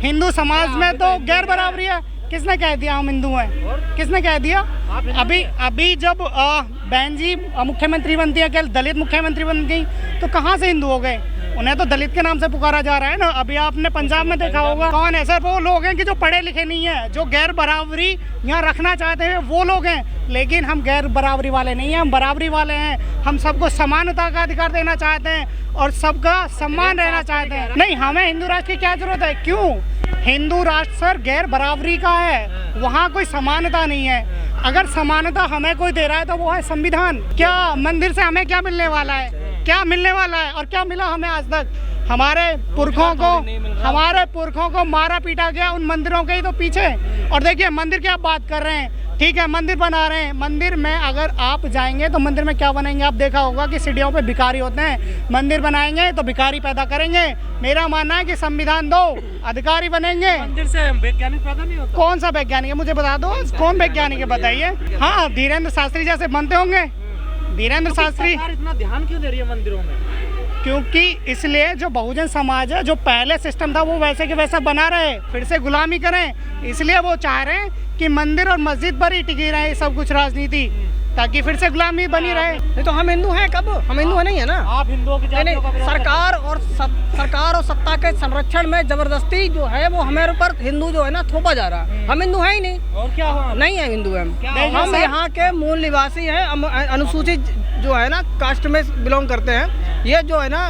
हिंदू समाज में तो गैर बराबरी है। किसने कह दिया हम हिंदू हैं? किसने कह दिया? अभी जब बहन जी मुख्यमंत्री बनती है, क्या दलित मुख्यमंत्री बन गई, तो कहाँ से हिंदू हो गए? उन्हें तो दलित के नाम से पुकारा जा रहा है ना। अभी आपने पंजाब में देखा होगा, कौन है सर? वो लोग हैं कि जो पढ़े लिखे नहीं है, जो गैर बराबरी यहाँ रखना चाहते हैं, वो लोग हैं। लेकिन हम गैर बराबरी वाले नहीं हैं, हम बराबरी वाले हैं। हम सबको समानता का अधिकार देना चाहते हैं और सबका सम्मान रहना चाहते हैं। नहीं, हमें हिंदू राष्ट्र की क्या जरूरत है? क्यों? हिंदू राष्ट्र सर गैर बराबरी का है, वहाँ कोई समानता नहीं है। अगर समानता हमें कोई दे रहा है तो वो है संविधान। क्या मंदिर से हमें क्या मिलने वाला है? क्या मिलने वाला है और क्या मिला हमें आज तक? हमारे पुरखों को मारा पीटा गया उन मंदिरों के ही तो पीछे। और देखिए मंदिर की आप बात कर रहे हैं, ठीक है, मंदिर बना रहे हैं। मंदिर में अगर आप जाएंगे तो मंदिर में क्या बनाएंगे? आप देखा होगा कि सीढ़ियों पे भिखारी होते हैं। मंदिर बनाएंगे तो भिखारी पैदा करेंगे। मेरा मानना है कि संविधान दो, अधिकारी बनेंगे। मंदिर से वैज्ञानिक पैदा नहीं होता? कौन सा वैज्ञानिक है मुझे बता दो, कौन वैज्ञानिक है बताइए। हाँ, धीरेन्द्र शास्त्री जैसे बनते होंगे। धीरेन्द्र शास्त्री इतना ध्यान क्यों दे रही है मंदिरों में? क्योंकि इसलिए जो बहुजन समाज है, जो पहले सिस्टम था वो वैसे के वैसा बना रहे, फिर से गुलामी करें। इसलिए वो चाह रहे हैं कि मंदिर और मस्जिद पर ही टिकी रहे सब कुछ राजनीति, ताकि फिर से गुलामी बनी रहे। नहीं तो हम हिंदू हैं कब? हम हिंदू नहीं है ना। आप हिंदुओं की जातियों का विरोध सरकार और सत्ता के संरक्षण में जबरदस्ती जो है वो हमारे ऊपर हिंदू जो है ना थोपा जा रहा है। हम हिंदू हैं ही नहीं। और क्या हुआ? नहीं है हिंदू हम यहाँ के मूल निवासी हैं। अनुसूचित जो है ना कास्ट में बिलोंग करते हैं। ये जो है ना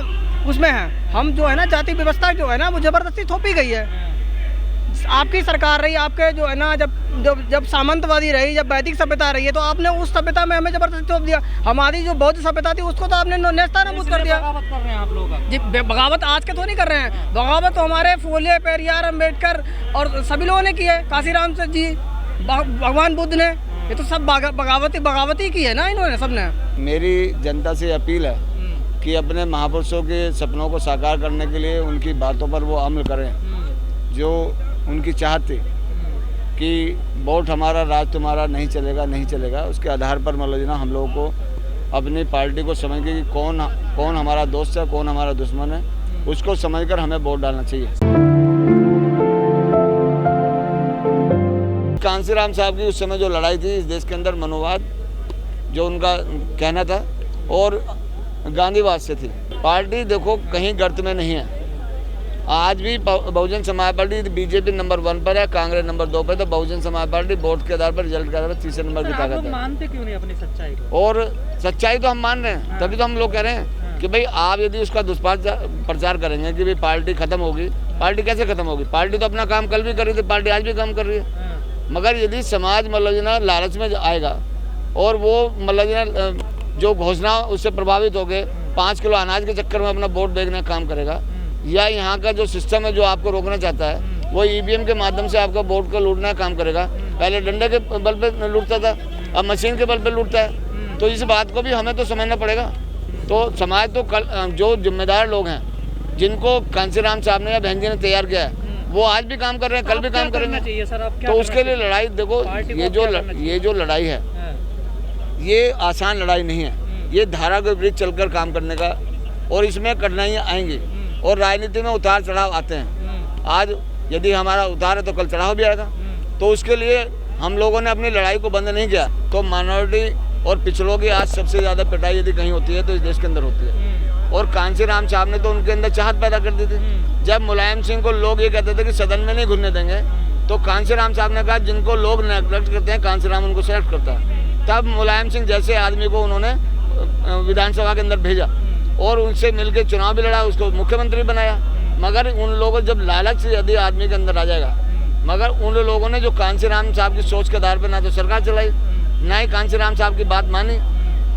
उसमें है। हम जो है ना जाति व्यवस्था जो है ना वो जबरदस्ती थोपी गई है। आपकी सरकार रही, आपके जो है ना जब सामंतवादी रही, जब वैदिक सभ्यता रही है, तो आपने उस सभ्यता में हमें जबरदस्ती थोप दिया। हमारी जो बौद्ध सभ्यता थी उसको तो आपने नेस्तनाबूद कर दिया। बगावत कर रहे हैं आप लोग? जी, बगावत आज के तो नहीं कर रहे हैं। बगावत तो हमारे फूले, पेरियार, अम्बेडकर और सभी लोगों ने की है। काशीराम से जी, भगवान बुद्ध ने, ये तो सब बगावती की है ना इन्होंने, सब ने। मेरी जनता से अपील है कि अपने महापुरुषों के सपनों को साकार करने के लिए उनकी बातों पर वो अमल करें। जो उनकी चाहत थी कि वोट हमारा राज तुम्हारा नहीं चलेगा, उसके आधार पर मतलब ना हम लोगों को अपनी पार्टी को समझ के कि कौन हमारा दोस्त है, कौन हमारा दुश्मन है, उसको समझकर हमें वोट डालना चाहिए। कांसीराम साहब की उस समय जो लड़ाई थी इस देश के अंदर, मनोवाद जो उनका कहना था, और गांधीवाद से थी। पार्टी देखो कहीं गर्त में नहीं है। आज भी Bahujan Samaj party BJP number 1 पर है, कांग्रेस नंबर 2 पर, तो बहुजन समाज पार्टी वोट के आधार पर, रिजल्ट के आधार पर तीसरे नंबर की ताकत है। मानते क्यों नहीं अपनी सच्चाई को? और सच्चाई तो हम मान रहे हैं, तभी तो हम लोग कह रहे हैं कि भाई आप यदि उसका दुष्प्रचार करेंगे कि भाई पार्टी खत्म होगी, पार्टी कैसे खत्म होगी? पार्टी तो अपना काम कल भी कर रही थी, पार्टी आज भी काम कर रही है। मगर यदि समाज मतलब ना लालच में आएगा और वो मतलब जो घोषणा उससे प्रभावित हो गए, 5 किलो अनाज के चक्कर में अपना वोट बेचने का काम करेगा, या यहाँ का जो सिस्टम है जो आपको रोकना चाहता है वो ईवीएम के माध्यम से आपका वोट को लूटने का काम करेगा। पहले डंडे के बल पे लूटता था, अब मशीन के बल पे लूटता है। तो इस बात को भी हमें तो समझना पड़ेगा। तो समाज तो जो जिम्मेदार लोग हैं, जिनको कांसीराम साहब ने या बहन जी ने तैयार किया है, वो आज भी काम कर रहे हैं, कल भी काम करेंगे। तो उसके लिए लड़ाई देखो, ये जो लड़ाई है ये आसान लड़ाई नहीं है। ये धारा के विरुद्ध चलकर काम करने का, और इसमें कठिनाइयाँ आएंगी और राजनीति में उतार चढ़ाव आते हैं। आज यदि हमारा उतार है तो कल चढ़ाव भी आएगा। तो उसके लिए हम लोगों ने अपनी लड़ाई को बंद नहीं किया। तो माइनॉरिटी और पिछड़ों की आज सबसे ज़्यादा पिटाई यदि कहीं होती है तो इस देश के अंदर होती है। और कांसीराम साहब ने तो उनके अंदर चाहत पैदा कर दी थी। जब मुलायम सिंह को लोग ये कहते थे कि सदन में नहीं घुसने देंगे, तो कांसीराम साहब ने कहा जिनको लोग नेगलेक्ट करते हैं कांसीराम उनको सेलेक्ट करता है। तब मुलायम सिंह जैसे आदमी को उन्होंने विधानसभा के अंदर भेजा और उनसे मिलकर चुनाव भी लड़ा, उसको मुख्यमंत्री बनाया। मगर उन लोगों जब लालच से यदि आदमी के अंदर आ जाएगा, मगर उन लोगों ने जो कांसीराम साहब की सोच के आधार पर ना तो सरकार चलाई, ना ही कांसीराम साहब की बात मानी।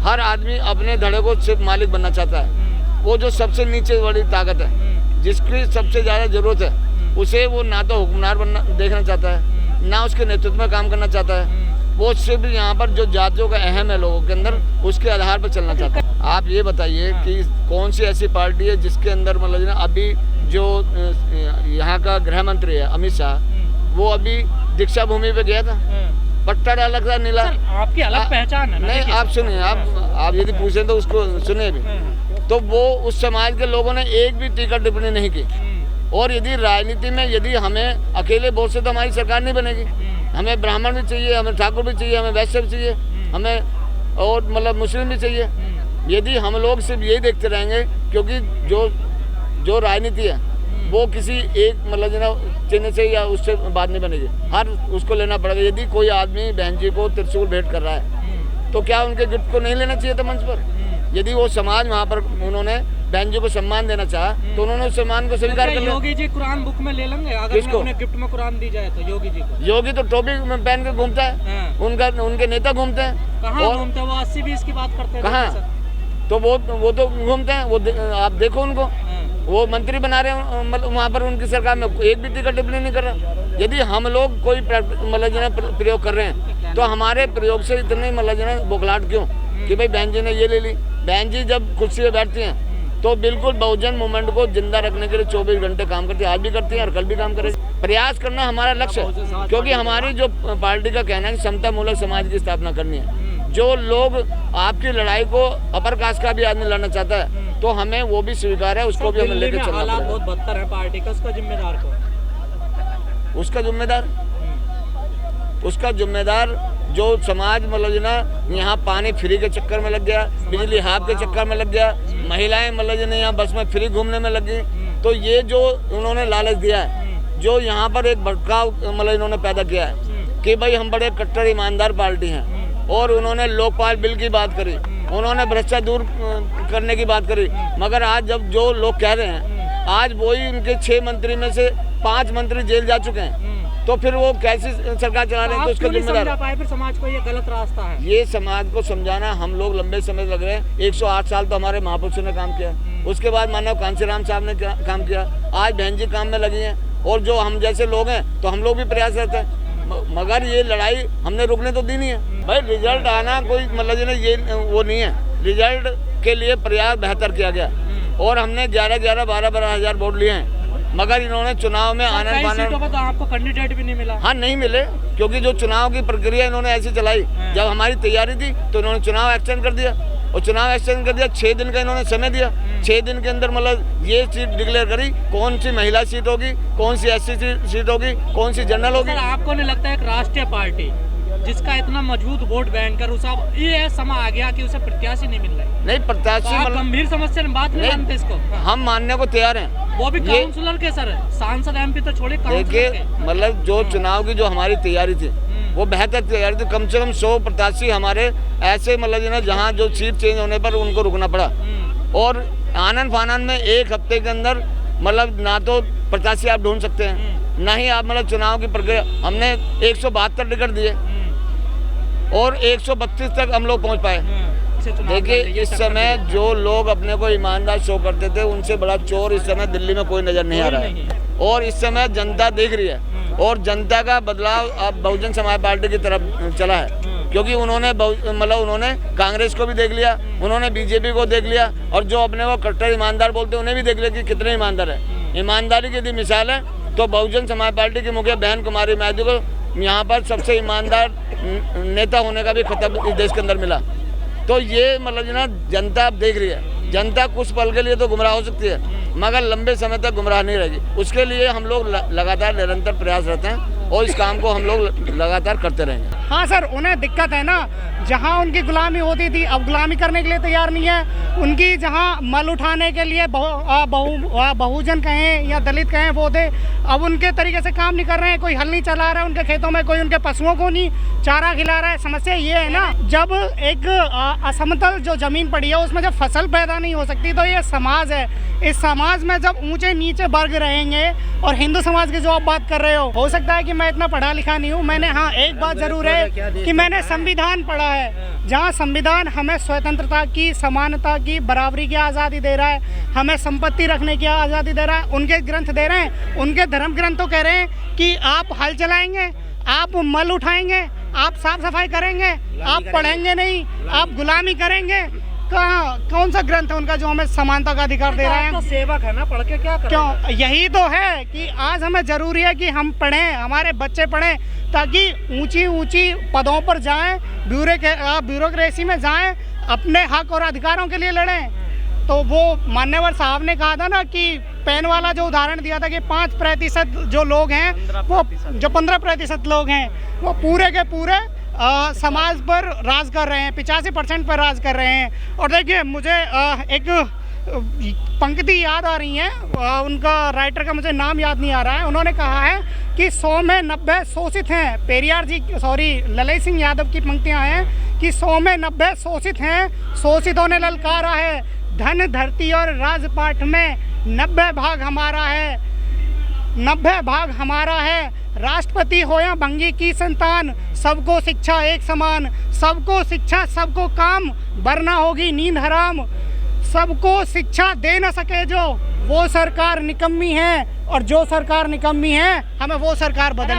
हर आदमी अपने धड़े को सिर्फ मालिक बनना चाहता है। वो जो सबसे नीचे बड़ी ताकत है, जिसकी सबसे ज़्यादा ज़रूरत है, उसे वो ना तो हुक्मरान बनना देखना चाहता है, ना उसके नेतृत्व में काम करना चाहता है। वो सिर्फ यहाँ पर जो जातियों का अहम है लोगों के अंदर, उसके आधार पर चलना चाहता है। आप ये बताइए कि कौन सी ऐसी पार्टी है जिसके अंदर मतलब ना अभी जो यहाँ का गृह मंत्री है अमित शाह, वो अभी दीक्षा भूमि पे गया था, पट्टा डाला था नीला। आपकी अलग पहचान है ना? नहीं, आप सुनिए, आप यदि पूछें तो उसको सुनिए भी। तो वो उस समाज के लोगों ने एक भी टीका टिप्पणी नहीं की। और यदि राजनीति में यदि हमें अकेले वोट से तो हमारी सरकार नहीं बनेगी। हमें ब्राह्मण भी चाहिए, हमें ठाकुर भी चाहिए, हमें वैश्य भी चाहिए, हमें और मतलब मुस्लिम भी चाहिए। यदि हम लोग सिर्फ यही देखते रहेंगे, क्योंकि जो राजनीति है वो किसी एक मतलब जो ना चिन्ह से या उससे बात नहीं बनेगी, हर उसको लेना पड़ेगा। यदि कोई आदमी बहन जी को त्रिशूल भेंट कर रहा है तो क्या उनके गिफ्ट को नहीं लेना चाहिए था मंच पर? यदि वो समाज वहाँ पर उन्होंने बहन जी को सम्मान देना चाहा तो उन्होंने उस सम्मान को स्वीकार कर लिया। योगी जी कुरान बुक में ले लेंगे अगर उन्हें गिफ्ट में कुरान दी जाए तो? योगी जी को, योगी तो टोपी में पहन के घूमता है, उनके नेता घूमते हैं। कहाँ घूमते हैं वो? 80-20 की बात करते हैं कहाँ? तो वो तो घूमते हैं, वो आप देखो उनको, वो मंत्री बना रहे हैं, मतलब वहाँ पर उनकी सरकार में एक भी टिकट टिप्पणी नहीं कर रहा। यदि हम लोग कोई मतलब जो है प्रयोग कर रहे हैं तो हमारे प्रयोग से इतने मतलब जो है बौखलाहट क्यों कि भाई बहन जी ने ये ले ली। बहन जी जब कुर्सी पे बैठती हैं तो बिल्कुल बहुजन मूवमेंट को जिंदा रखने के लिए 24 घंटे काम करती है, आज भी करती है और कल भी काम करेगी। प्रयास करना हमारा लक्ष्य है, क्योंकि हमारी जो पार्टी का कहना है कि समता मूलक समाज की स्थापना करनी है। जो लोग आपकी लड़ाई को अपर कास्ट का भी आदमी लड़ना चाहता है तो हमें वो भी स्वीकार है, उसको भी हमें लेकर चलना पड़ेगा। बहुत बदतर है पार्टी का, उसका जिम्मेदार कौन? उसका जिम्मेदार जो समाज मतलब जो ना यहाँ पानी फ्री के चक्कर में लग गया, बिजली हाफ के चक्कर में लग गया, महिलाएं मतलब जो यहाँ बस में फ्री घूमने में लगी, तो ये जो उन्होंने लालच दिया है, जो यहाँ पर एक भड़काव मतलब इन्होंने पैदा किया है कि भाई हम बड़े कट्टर ईमानदार पार्टी हैं, और उन्होंने लोकपाल बिल की बात करी, उन्होंने भ्रष्टाचार दूर करने की बात करी, मगर आज जब जो लोग कह रहे हैं, आज वही उनके 6 मंत्री में से 5 मंत्री जेल जा चुके हैं, तो फिर वो कैसी सरकार चला रहे हैं? तो उसका जिम्मेदार है। फिर समाज को ये गलत रास्ता है, ये समाज को समझाना हम लोग लंबे समय लग रहे हैं। 108 साल तो हमारे महापुरुषों ने काम किया, उसके बाद मानव कांशीराम साहब ने काम किया, आज बहन जी काम में लगी हैं, और जो हम जैसे लोग हैं तो हम लोग भी प्रयास करते हैं, मगर ये लड़ाई हमने रुकने तो दी नहीं है। भाई रिजल्ट आना कोई मतलब जो ना ये वो नहीं है, रिजल्ट के लिए प्रयास बेहतर किया गया और हमने 12 हज़ार वोट लिए हैं, मगर इन्होंने चुनाव में आनंद पानंद तो आपको कैंडिडेट भी नहीं मिला। हाँ, नहीं मिले, क्योंकि जो चुनाव की प्रक्रिया इन्होंने ऐसी चलाई, जब हमारी तैयारी थी तो इन्होंने चुनाव एक्सटेंड कर दिया, और चुनाव एक्सटेंड कर दिया, 6 दिन का इन्होंने समय दिया, 6 दिन के अंदर मतलब ये सीट डिक्लेयर करी, कौन सी महिला सीट होगी, कौन सी SC सीट होगी, कौन सी जनरल होगी। आपको नहीं लगता एक राष्ट्रीय पार्टी जिसका इतना मजबूत वोट बैंक कर उसे ये समय आ गया कि उसे प्रत्याशी नहीं मिल रहा? नहीं, प्रत्याशी तो गंभीर समस्या में बात नहीं मानते इसको? हम मानने को तैयार हैं, वो भी काउंसलर के सर, सांसद MP तो छोड़े, देखिए मतलब जो चुनाव की जो हमारी तैयारी थी वो बेहतर तैयारी थी। कम से कम 100 प्रत्याशी हमारे ऐसे मतलब जो ना जहाँ जो सीट चेंज होने पर उनको रुकना पड़ा, और आनंद फानंद में 1 हफ्ते के अंदर मतलब ना तो प्रत्याशी आप ढूंढ सकते हैं, ना ही आप मतलब चुनाव की प्रक्रिया। हमने 172 टिकट दिए और 132 तक हम लोग पहुँच पाए। देखिए इस समय जो लोग अपने को ईमानदार शो करते थे, उनसे बड़ा चोर इस समय दिल्ली में कोई नजर नहीं आ रहा है, और इस समय जनता देख रही है, और जनता का बदलाव अब बहुजन समाज पार्टी की तरफ चला है, क्योंकि उन्होंने मतलब उन्होंने कांग्रेस को भी देख लिया, उन्होंने BJP को देख लिया, और जो अपने को कट्टर ईमानदार बोलते हैं उन्हें भी देख लिया कि कितने ईमानदार है। ईमानदारी की यदि मिसाल है तो बहुजन समाज पार्टी की मुखिया बहन कुमारी मायावती को यहाँ पर सबसे ईमानदार नेता होने का भी खिताब इस देश के अंदर मिला। तो ये मतलब जो ना जनता अब देख रही है, जनता कुछ पल के लिए तो गुमराह हो सकती है, मगर लंबे समय तक गुमराह नहीं रहेगी। उसके लिए हम लोग लगातार निरंतर प्रयास रहते हैं, और इस काम को हम लोग लगातार करते रहेंगे। हाँ सर, उन्हें दिक्कत है ना, जहाँ उनकी गुलामी होती थी अब गुलामी करने के लिए तैयार नहीं है। उनकी जहाँ मल उठाने के लिए बहुजन कहें या दलित कहें वो थे, अब उनके तरीके से काम नहीं कर रहे हैं। कोई हल नहीं चला रहा है उनके खेतों में, कोई उनके पशुओं को नहीं चारा खिला रहा है। समस्या ये है ना, जब एक असमतल जो ज़मीन पड़ी है उसमें जब फसल पैदा नहीं हो सकती, तो ये समाज है, इस समाज में जब ऊंचे नीचे वर्ग रहेंगे, और हिंदू समाज की जो आप बात कर रहे हो सकता है कि मैं इतना पढ़ा लिखा नहीं हूँ, मैंने हाँ एक बात ज़रूर है कि मैंने संविधान पढ़ा है, जहाँ संविधान हमें स्वतंत्रता की, समानता की, बराबरी की आज़ादी दे रहा है, हमें संपत्ति रखने की आज़ादी दे रहा है। उनके ग्रंथ दे रहे हैं, उनके धर्म ग्रंथों कह रहे हैं कि आप हल चलाएंगे, आप मल उठाएंगे, आप साफ सफाई करेंगे, आप पढ़ेंगे नहीं, आप गुलामी करेंगे। कहाँ, कौन सा ग्रंथ है उनका जो हमें समानता का अधिकार दे रहा है? सेवक है ना, पढ़ के क्या करें? क्यों, यही तो है कि आज हमें ज़रूरी है कि हम पढ़ें, हमारे बच्चे पढ़ें, ताकि ऊंची ऊंची पदों पर जाएं, ब्यूरोक्रेसी में जाएं, अपने हक और अधिकारों के लिए लड़ें। तो वो मान्यवर साहब ने कहा था ना कि पेन वाला जो उदाहरण दिया था कि 5% जो लोग हैं वो जो 15% लोग हैं वो पूरे के पूरे समाज पर राज कर रहे हैं, 85% पर राज कर रहे हैं। और देखिए मुझे एक पंक्ति याद आ रही है, उनका राइटर का मुझे नाम याद नहीं आ रहा है। उन्होंने कहा है कि 100 में 90 शोषित हैं। पेरियार जी ललित सिंह यादव की पंक्तियां हैं कि 100 में 90 शोषित हैं, शोषितों ने ललकारा है, धन धरती और राजपाट में 90 भाग हमारा है, 90 भाग हमारा है। राष्ट्रपति हो या भंगी की संतान, सबको शिक्षा एक समान, सबको शिक्षा सबको काम, वरना होगी नींद हराम। सबको शिक्षा दे न सके जो, वो सरकार निकम्मी है, और जो सरकार निकम्मी है हमें वो सरकार बदलनी